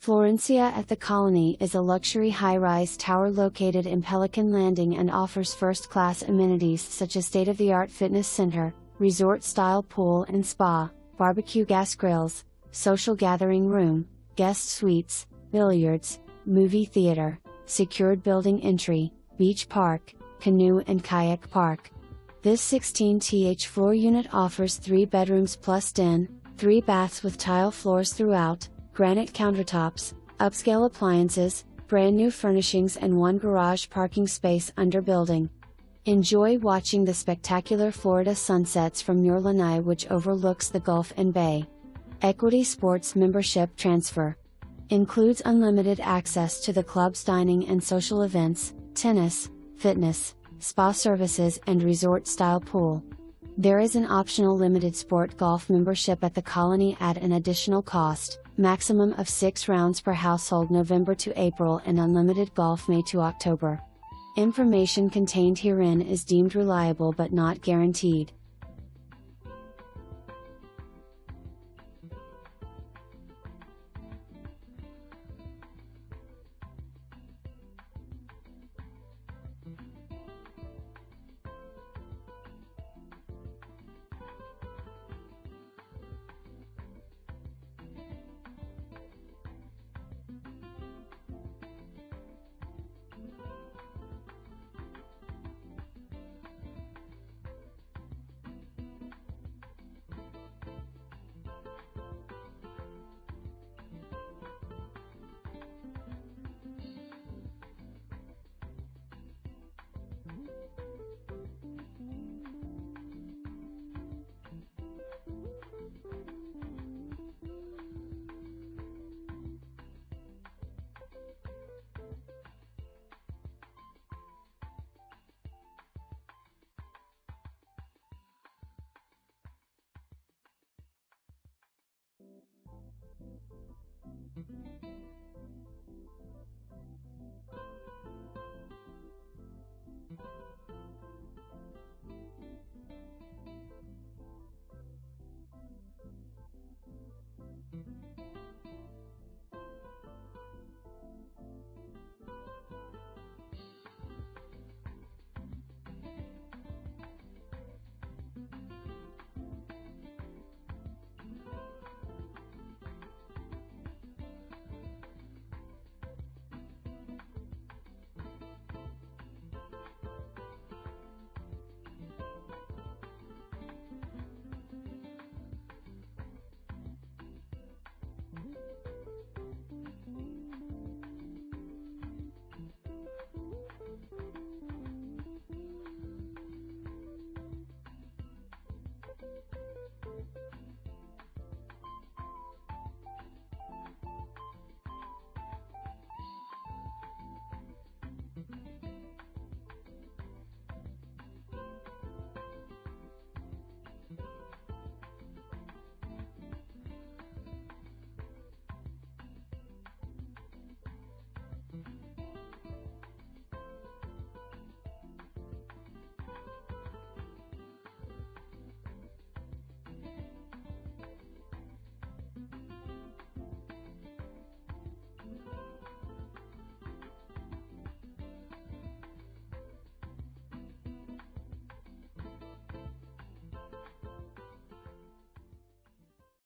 Florencia at the Colony is a luxury high-rise tower located in Pelican Landing and offers first-class amenities such as state-of-the-art fitness center, resort-style pool and spa, barbecue gas grills, social gathering room, guest suites, billiards, movie theater, secured building entry, beach park, canoe and kayak park. This 16th floor unit offers 3 bedrooms plus den, 3 baths with tile floors throughout, granite countertops, upscale appliances, brand new furnishings and 1 garage parking space under building. Enjoy watching the spectacular Florida sunsets from your lanai, which overlooks the Gulf and Bay. Equity Sports membership transfer includes unlimited access to the club's dining and social events, tennis, fitness, spa services and resort-style pool. There is an optional limited sport golf membership at the Colony at an additional cost, maximum of 6 rounds per household November to April and unlimited golf May to October. Information contained herein is deemed reliable but not guaranteed.